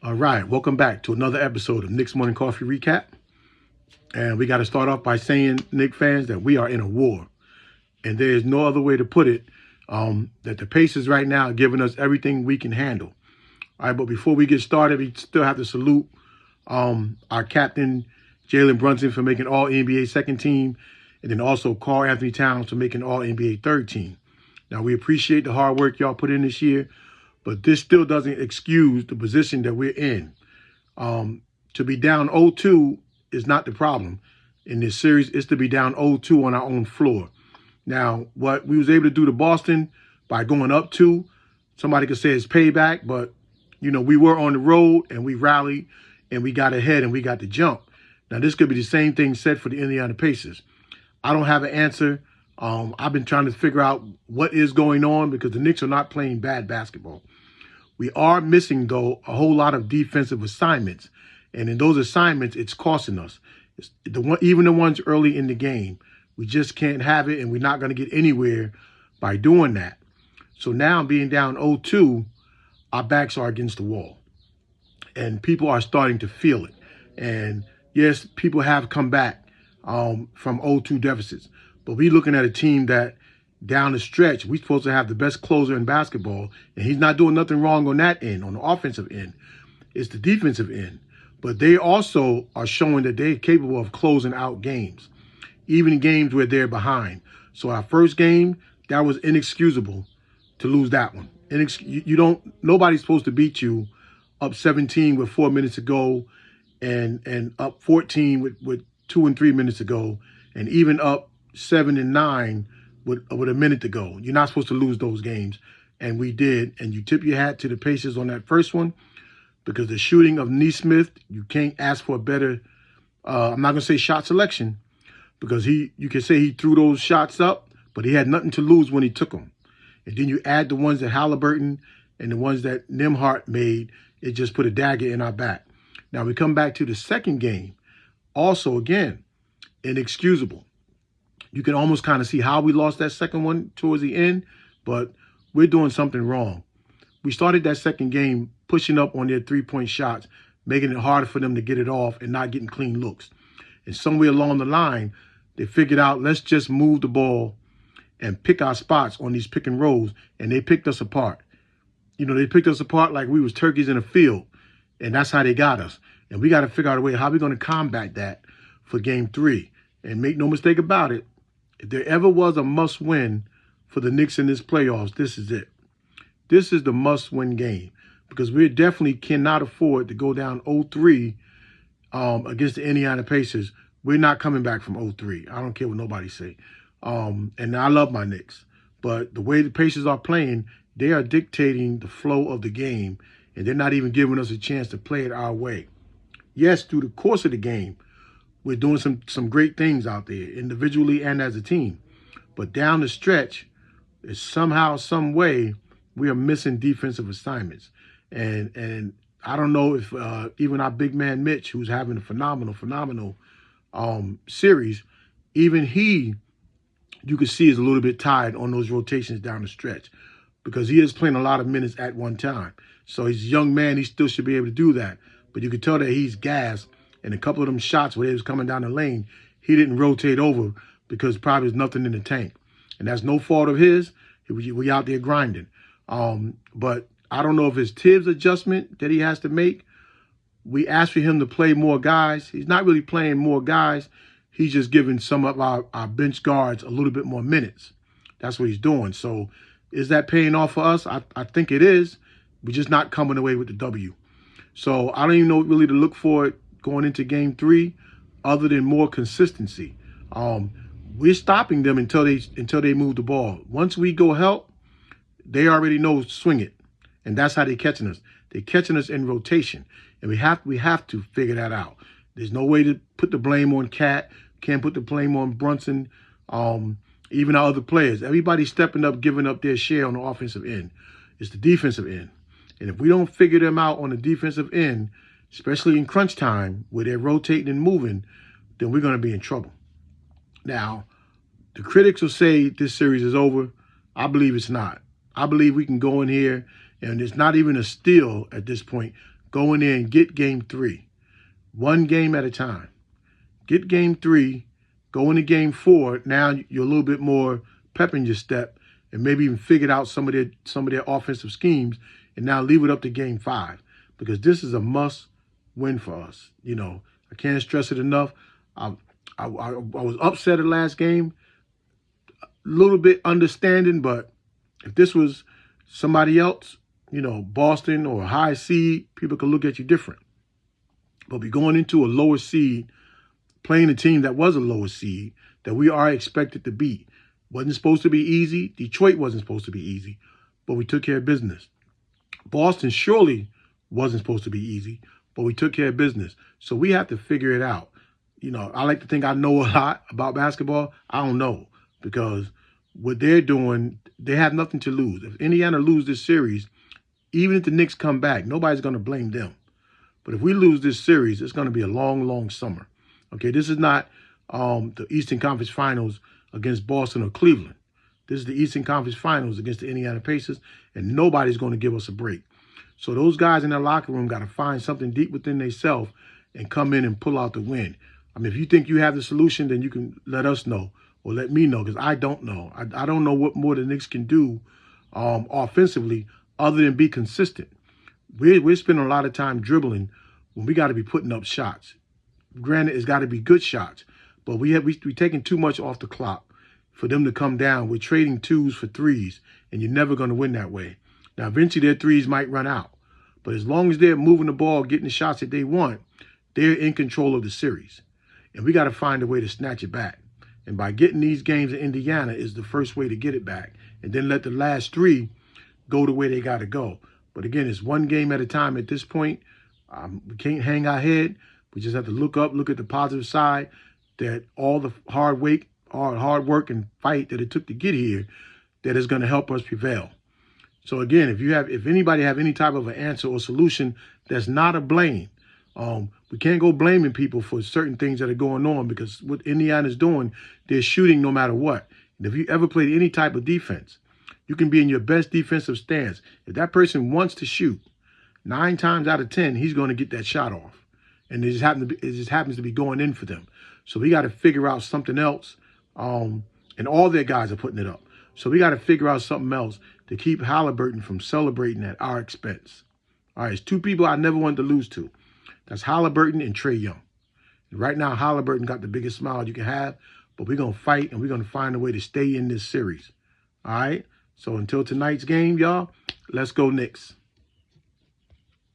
All right, welcome back to another episode of Knicks Morning Coffee Recap. And we got to start off by saying, Knicks fans, that we are in a war. And there is no other way to put it, that the Pacers right now are giving us everything we can handle. All right, but before we get started, we still have to salute our captain, Jalen Brunson, for making All-NBA second team, and then also Karl Anthony Towns for making All-NBA third team. Now, we appreciate the hard work y'all put in this year, but this still doesn't excuse the position that we're in. To be down 0-2 is not the problem in this series. It's to be down 0-2 on our own floor. Now, what we was able to do to Boston by going up 2, somebody could say it's payback, but, you know, we were on the road and we rallied and we got ahead and we got the jump. Now, this could be the same thing said for the Indiana Pacers. I don't have an answer. I've been trying to figure out what is going on because the Knicks are not playing bad basketball. We are missing, though, a whole lot of defensive assignments. And in those assignments, it's costing us. Even the ones early in the game, we just can't have it, and we're not going to get anywhere by doing that. So now being down 0-2, our backs are against the wall. And people are starting to feel it. And yes, people have come back from 0-2 deficits. But we're looking at a team that down the stretch, we're supposed to have the best closer in basketball. And he's not doing nothing wrong on that end, on the offensive end. It's the defensive end. But they also are showing that they're capable of closing out games, even in games where they're behind. So our first game, that was inexcusable to lose that one. Nobody's supposed to beat you up 17 with 4 minutes to go and up 14 with 2 and 3 minutes to go, and even up 7 and 9 with a minute to go. You're not supposed to lose those games, and we did. And you tip your hat to the Pacers on that first one because the shooting of Nesmith, you can't ask for a better, I'm not going to say shot selection because you can say he threw those shots up, but he had nothing to lose when he took them. And then you add the ones that Halliburton and the ones that Nembhard made, it just put a dagger in our back. Now we come back to the second game. Also, again, inexcusable. You can almost kind of see how we lost that second one towards the end, but we're doing something wrong. We started that second game pushing up on their three-point shots, making it harder for them to get it off and not getting clean looks. And somewhere along the line, they figured out, let's just move the ball and pick our spots on these pick and rolls, and they picked us apart. You know, they picked us apart like we was turkeys in a field, and that's how they got us. And we got to figure out a way how we're going to combat that for game 3. And make no mistake about it, if there ever was a must-win for the Knicks in this playoffs, this is it. This is the must-win game because we definitely cannot afford to go down 0-3 against the Indiana Pacers. We're not coming back from 0-3. I don't care what nobody say. And I love my Knicks. But the way the Pacers are playing, they are dictating the flow of the game, and they're not even giving us a chance to play it our way. Yes, through the course of the game, we're doing some great things out there, individually and as a team. But down the stretch, it's somehow, some way, we are missing defensive assignments. And I don't know if even our big man Mitch, who's having a phenomenal series, even he, you can see, is a little bit tired on those rotations down the stretch because he is playing a lot of minutes at one time. So he's a young man. He still should be able to do that. But you can tell that he's gassed. And a couple of them shots where he was coming down the lane, he didn't rotate over because probably there's nothing in the tank. And that's no fault of his. We out there grinding. But I don't know if it's Tibbs' adjustment that he has to make. We asked for him to play more guys. He's not really playing more guys. He's just giving some of our bench guards a little bit more minutes. That's what he's doing. So is that paying off for us? I think it is. We're just not coming away with the W. So I don't even know really to look for it going into game 3 other than more consistency. We're stopping them until they move the ball. Once we go help, they already know swing it. And that's how they're catching us. They're catching us in rotation. And we have to figure that out. There's no way to put the blame on Cat. Can't put the blame on Brunson. Even our other players. Everybody's stepping up, giving up their share on the offensive end. It's the defensive end. And if we don't figure them out on the defensive end, especially in crunch time where they're rotating and moving, then we're going to be in trouble. Now, the critics will say this series is over. I believe it's not. I believe we can go in here, and it's not even a steal at this point go in there and get game 3. One game at a time. Get game 3, go into game 4. Now you're a little bit more pep in your step and maybe even figured out some of their offensive schemes, and now leave it up to game 5, because this is a must win for us. You know, I can't stress it enough. I was upset at last game, a little bit understanding, but if this was somebody else, you know, Boston or a high seed, people could look at you different. But we're going into a lower seed, playing a team that was a lower seed, that we are expected to beat. Wasn't supposed to be easy. Detroit wasn't supposed to be easy, but we took care of business. Boston surely wasn't supposed to be easy, but we took care of business. So we have to figure it out. You know, I like to think I know a lot about basketball. I don't know, because what they're doing, they have nothing to lose. If Indiana lose this series, even if the Knicks come back, nobody's going to blame them. But if we lose this series, it's going to be a long, long summer. Okay, this is not the Eastern Conference Finals against Boston or Cleveland. This is the Eastern Conference Finals against the Indiana Pacers, and nobody's going to give us a break. So those guys in their locker room got to find something deep within themselves and come in and pull out the win. I mean, if you think you have the solution, then you can let us know or let me know, because I don't know. I don't know what more the Knicks can do offensively other than be consistent. We're spending a lot of time dribbling when we got to be putting up shots. Granted, it's got to be good shots, but we're taking too much off the clock for them to come down. We're trading 2s for 3s, and you're never going to win that way. Now, eventually their 3s might run out, but as long as they're moving the ball, getting the shots that they want, they're in control of the series. And we got to find a way to snatch it back. And by getting these games in Indiana is the first way to get it back, and then let the last 3 go the way they got to go. But again, it's one game at a time at this point. We can't hang our head. We just have to look up, look at the positive side, that all the hard work and fight that it took to get here, that is going to help us prevail. So again, if anybody have any type of an answer or solution that's not a blame, we can't go blaming people for certain things that are going on, because what Indiana's doing, they're shooting no matter what. And if you ever played any type of defense, you can be in your best defensive stance. If that person wants to shoot, 9 times out of 10, he's going to get that shot off. And it just happens to be going in for them. So we got to figure out something else. And all their guys are putting it up. So we got to figure out something else to keep Halliburton from celebrating at our expense. All right, it's 2 people I never wanted to lose to. That's Halliburton and Trae Young. And right now, Halliburton got the biggest smile you can have, but we're going to fight and we're going to find a way to stay in this series. All right? So until tonight's game, y'all, let's go Knicks.